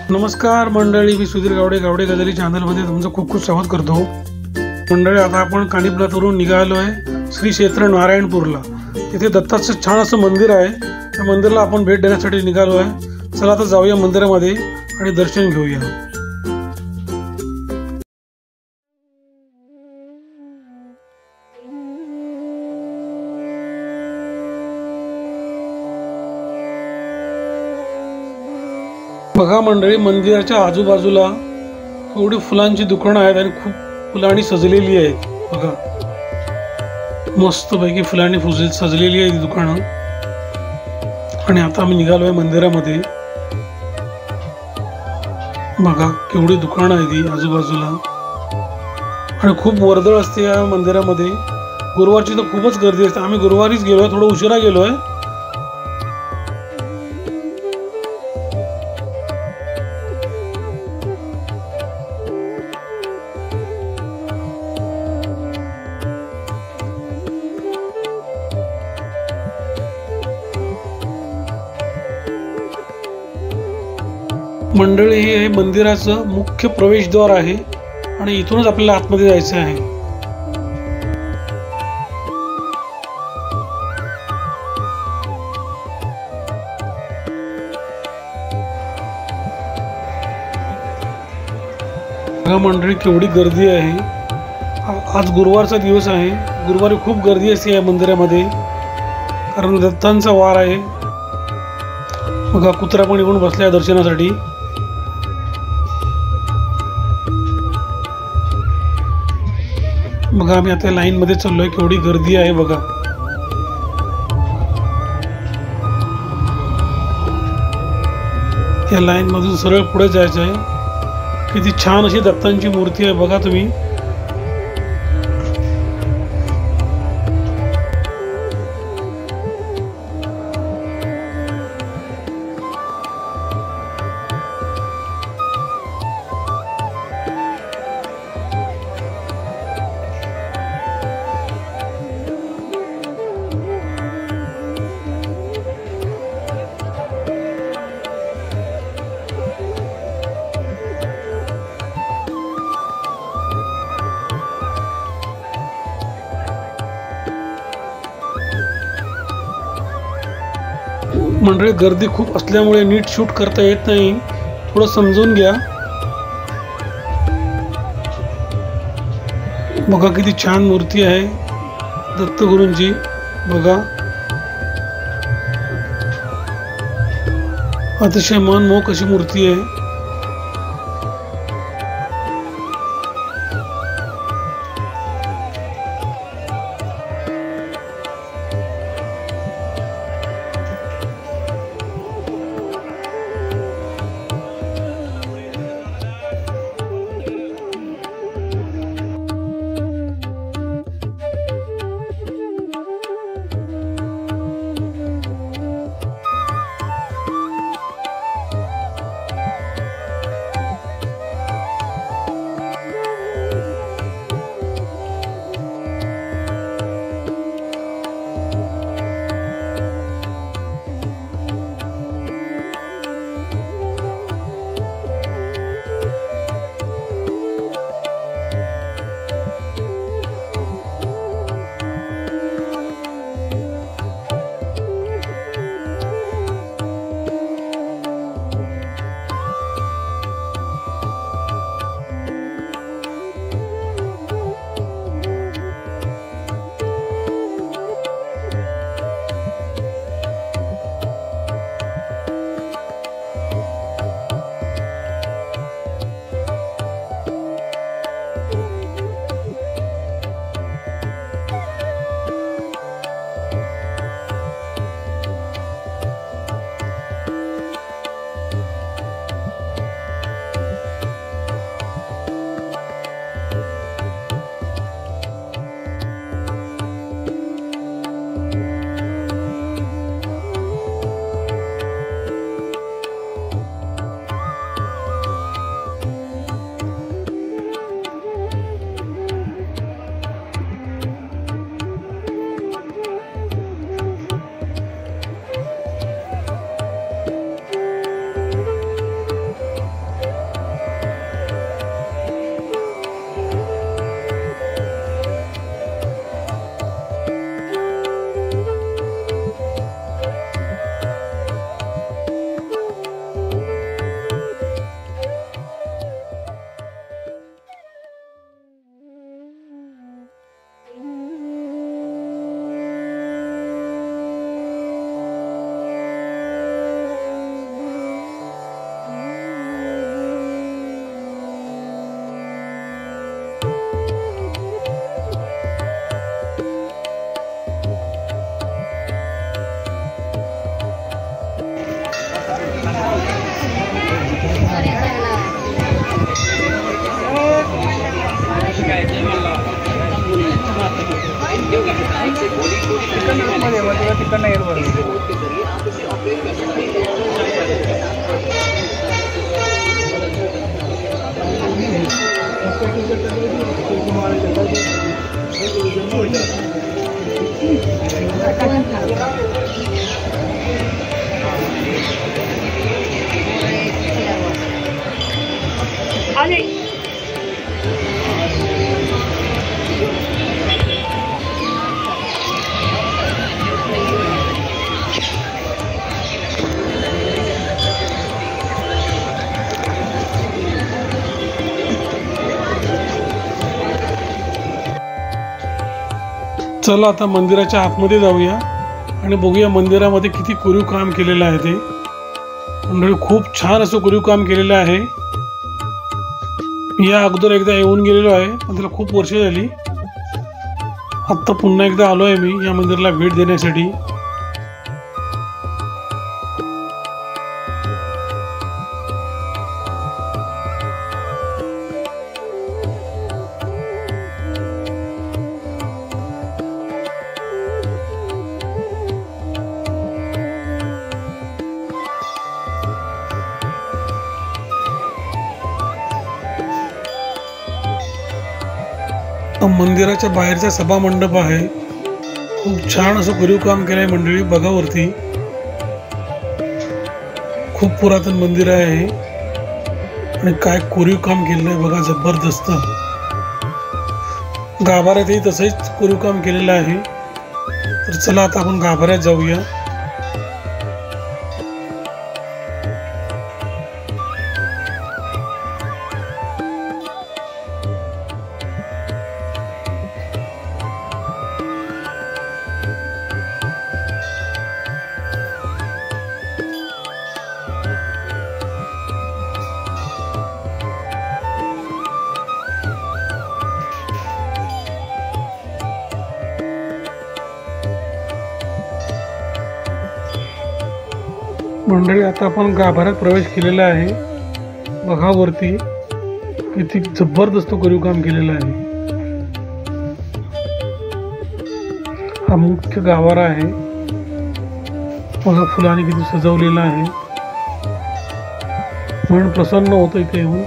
नमस्कार मंडळी, मी सुधीर गावडे, गावडे गजाली चॅनलमध्ये तुमचं खूप खूप स्वागत करतो. मंडळी, आता आपण कानिपनाथवरून निघालो आहे श्री क्षेत्र नारायणपूरला. तिथे दत्ताचं छान असं मंदिर आहे. त्या मंदिराला आपण भेट देण्यासाठी निघालो आहे. चला आता जाऊया मंदिरामध्ये आणि दर्शन घेऊया. बघा मंडळी, मंदिराच्या आजूबाजूला एवढी फुलांची दुकानं आहेत आणि खूप फुलांनी सजलेली आहेत. बघा, मस्तपैकी फुलांनी सजलेली आहेत दुकानं. आणि आता आम्ही निघालोय मंदिरामध्ये. बघा केवढी दुकानं आहेत ही आजूबाजूला आणि खूप वर्दळ असते या मंदिरामध्ये. गुरुवारची तर खूपच गर्दी असते. आम्ही गुरुवारीच गेलोय, थोडं उशिरा गेलोय. मंडळी, हे मंदिराचं मुख्य प्रवेशद्वार आहे आणि इथूनच आपल्याला आतमध्ये जायचं आहे. बघा मंडळी, केवढी गर्दी आहे. आज गुरुवारचा दिवस आहे. गुरुवारी खूप गर्दी असते या मंदिरामध्ये, कारण दत्तांचा वार आहे. बघा, कुत्रा पण येऊन बसल्या दर्शनासाठी. बघा, आम्ही आता लाईन मध्ये चाललोय. केवढी गर्दी आहे बघा. या लाईन मधून सरळ पुढे जायचं आहे. किती छान अशी दत्तांची मूर्ती आहे बघा तुम्ही. मंडळी, गर्दी खूप असल्यामुळे नीट शूट करता येत नाही. थोडं समजून घ्या. बघा किती छान मूर्ती आहे दत्तगुरूंची. बघा, अतिशय मनमोहक अशी मूर्ती आहे. चला आता मंदिराच्या आतमध्ये जाऊया आणि बघूया मंदिरामध्ये किती कोरीव काम केलेलं आहे ते. मंडळी, खूप छान असं कोरीव काम केलेलं आहे. मी या अगोदर एकदा येऊन गेलेलो आहे, पण त्याला खूप वर्ष झाली. आत्ता पुन्हा एकदा आलो आहे मी या मंदिराला भेट देण्यासाठी. मंदिराच्या बाहेरचा सभा मंडप आहे. खूप छान असं कोरीव काम केलंय मंडळी, बघा वरती. खूप पुरातन मंदिर आहे आणि काय कोरीव काम केलंय बघा, जबरदस्त. गाभाऱ्यातही तसंच कोरीव काम केलेलं आहे. तर चला आता आपण गाभाऱ्यात जाऊया. मंडळी, आता आपण गाभाऱ्यात प्रवेश केलेला आहे. बघा वरती किती जबरदस्त कोरीव काम केलेलं आहे. हा मुख्य गाभारा आहे. बघा फुलांनी किती सजवलेला आहे. मन प्रसन्न होतं इथे येऊन.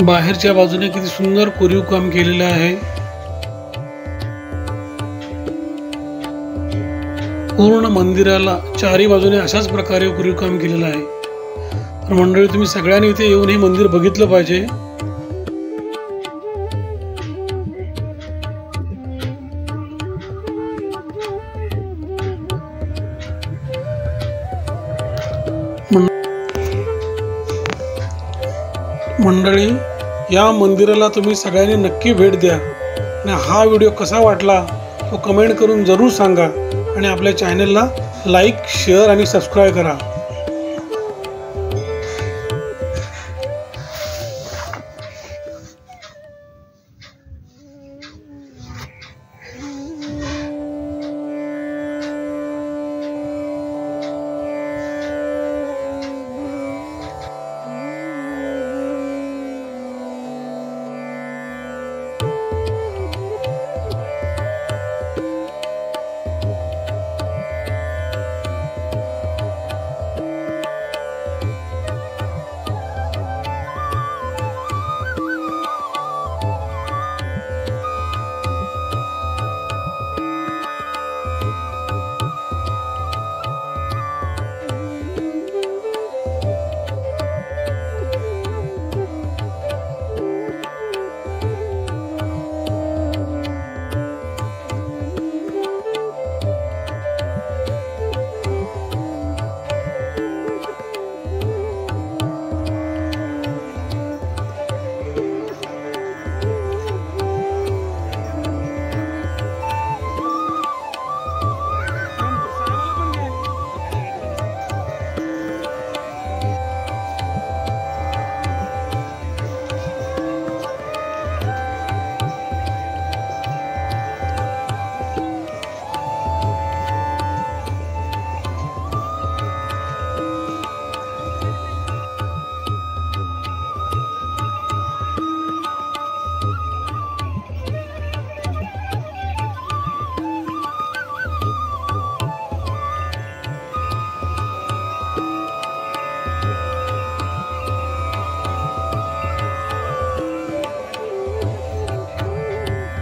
बाहेरच्या बाजूने किती सुंदर कोरीव काम केलेलं आहे. पूर्ण मंदिराला चारी बाजूने अशाच प्रकारे कोरीव काम केलेलं आहे. तर मंडळी, तुम्ही सगळ्यांनी इथे येऊन हे मंदिर बघितलं पाहिजे. मंडळी, या मंदिराला तुम्ही सगळ्यांनी नक्की भेट द्या आणि हा व्हिडिओ कसा वाटला तो कमेंट करून जरूर सांगा आणि आपल्या चॅनलला लाईक, शेअर आणि सबस्क्राईब करा.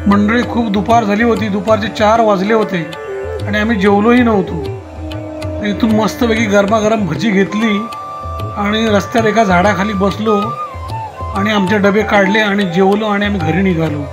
मंडळी खूप दुपार झाली होती, दुपारचे 4 वाजले होते आणि आम्ही जेवलोही नव्हतो। इथून मस्तपैकी गरमागरम भजी घेतली आणि रस्त्यात एका झाडाखाली बसलो आणि आमचे डबे काढले आणि जेवलो आणि आम्ही घरी निघालो।